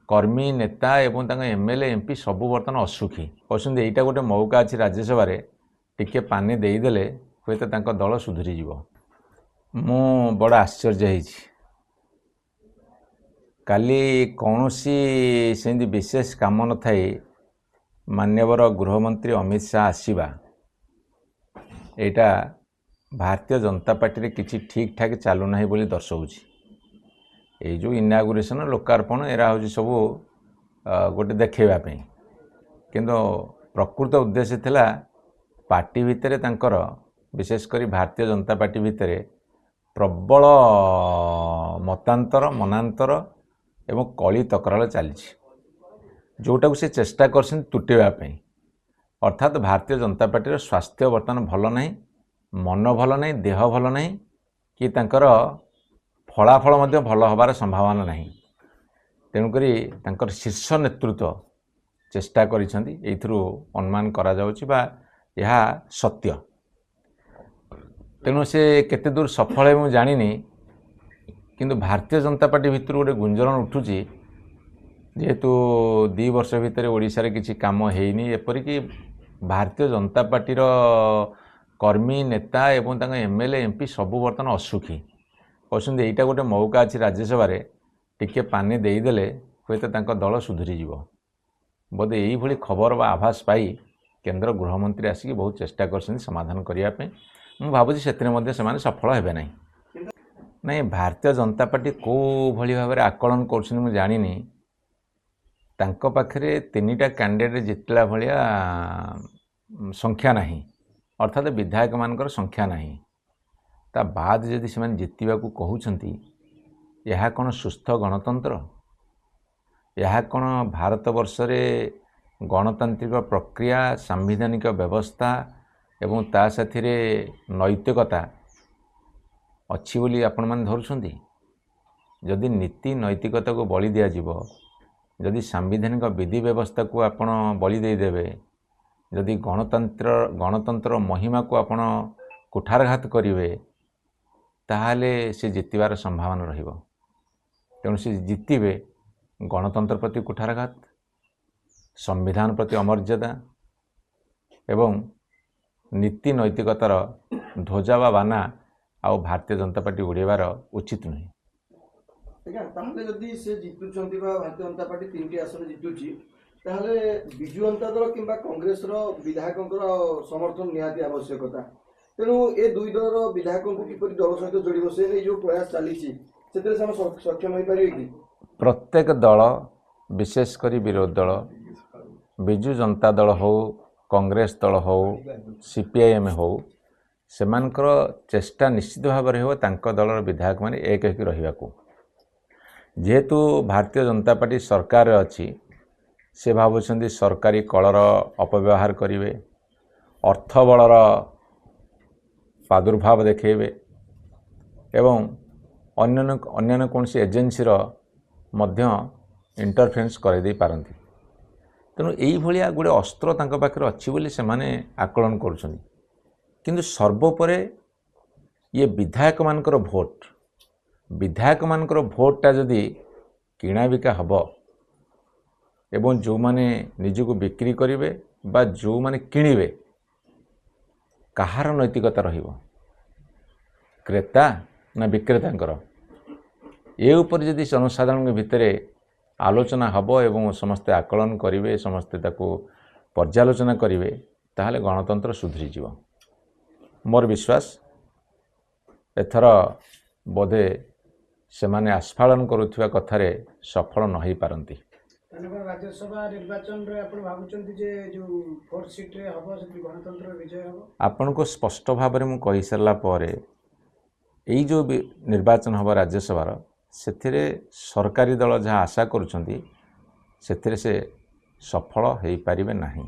कर्मी नेता एवं एमएलए एमपी सबू बर्तमान असुखी कहते यहाँ गोटे मौका अच्छी राज्यसभा टिके पानी देदेले हुए तो दल सुधरी जीव। मु बड़ आश्चर्य होइछि काली कौन से विशेष काम न थाई मान्यवर गृहमंत्री अमित शाह आसवा यहाँ भारतीय जनता पार्टी किसी ठीक ठाक चलूना बोली दर्शाऊँच। ये जो इनागुरेशन लोकार्पण एरा हूँ सब गोटे देखेवाई किंतु प्रकृत उद्देश्य थिला पार्टी भितर तांकर विशेषकर भारतीय जनता पार्टी भितर प्रबल मतांतर मनांतर एवं कली तकरार चली जोटा को से चेष्टा कर तुटेवाई अर्थात भारतीय जनता पार्टी स्वास्थ्य बर्तमान भल ना मन भल ना देह भल ना कि तांकर फलाफल मध्य भल हबार संभावना नहीं। तेणुकरी तांकर शीर्ष नेतृत्व चेष्टा करिसेंती एथुरु अनुमान करा जाउछि बा यह सत्य। तेणु से केते दूर सफल है मु जानिनी किंतु भारतीय जनता पार्टी भितर गोटे गुंजरण उठुची जेहेतु 2 वर्ष भितर ओडिशा रे किछि काम हेइनी एपरिक भारतीय जनता पार्टी कर्मी नेता एवं एमएलए एमपी सबू बर्तमान असुखी कहते यहाँ गोटे मौका अच्छी राज्यसभा टिके पानी देदेले हुए तो दल सुधरी जीव। बोधे यही खबर बा आभास पाई केंद्र गृहमंत्री आसिक बहुत चेष्टा कर समाधान करने मुझे भावुँ से सफल हेबे नहीं। नहीं भारतीय जनता पार्टी कौ भली भाव आकलन कर जानी पाखे 3टा कैंडिडेट जितला भाया संख्या नहीं अर्थात विधायक मानकर संख्या नहीं ता बाद जदि से जितवा को कहउछंती यह कौन सुस्थ गणतंत्र यह कौन भारत वर्ष रे गणतांत्रिक प्रक्रिया सांविधानिक व्यवस्था एवं ता साथी रे नैतिकता अच्छी बोली आपण मान धरुछंती। जदि नीति नैतिकता को बलि दिया जीवो जदि सांविधानिक विधि व्यवस्था को आपण बलि दे देबे जदि गणतंत्र महिमा को आपण कुठारघात करिवे ताहले से जितबार संभावना रहिबो। तेणु से जितिबे गणतंत्र प्रति कुठारघात संविधान प्रति अमर्यादा एवं नीति नैतिकतार ध्वजा बा बाना आउ भारतीय जनता पार्टी उड़ेबार उचित नहीं। आज्ञा ताहले जदि से जितुचंती बा भारतीय जनता पार्टी 3टी आसन जितुची ताहले बिजु जनता दल किंबा कांग्रेस रो विधायकंकर समर्थन निहाती आवश्यकता। तेणु ए 2 दलर विधायकों को किपरि दल सहित जोड़िबो से नै जो प्रयास चली सक्षम हो पारे कि प्रत्येक दल विशेषकर विरोधी दल बिजु जनता दल हो कांग्रेस दल हो सीपीआईएम हो सेमानकर चेष्टा निश्चित भाव में हो दलर विधायक माने एक होकर रहिबाकू। जेहेतु भारतीय जनता पार्टी सरकार अच्छी से भावुंट सरकारी कलर अपव्यवहार करेंगे अर्थबलर प्रादुर्भाव देखेबे एवं अन्य कौन सी एजेन्सीर मध्य इंटरफेरेंस कर दे पारती। तेणु यही भाया गोटे अस्त्र तांको पाखरे अच्छी बोली से माने आकलन करुछंती किंतु सर्वोपरे ये विधायक मानकर भोटटा जदि किणा बिका हब एवं जो माने निजको बिक्री करिवे बा जो माने किणिवे कहार नैतिकता रहिबो क्रेता ना विक्रेतांकर ये ऊपर जदि जनसाधारण भितर आलोचना हब एवं समस्ते आकलन करेंगे समस्ते ताको पर्यालोचना करेंगे ताहले गणतंत्र सुधरी जीव। मोर विश्वास एथर बोधे से माने आस्फालन करुवा कथारे सफल न हो पारती। राज्यसभा निर्वाचन रे आपण भाबुचंती जे जो 4 सीट रे हबो से गणतंत्र विजय हबो आपण को स्पष्ट भाव में मु कहि सरला परे एई जो निर्वाचन हबो राज्यसभा सेथिरे सरकारी दल जहाँ आशा करुचंती सेथिरे से सफल हो पारिबे नाही।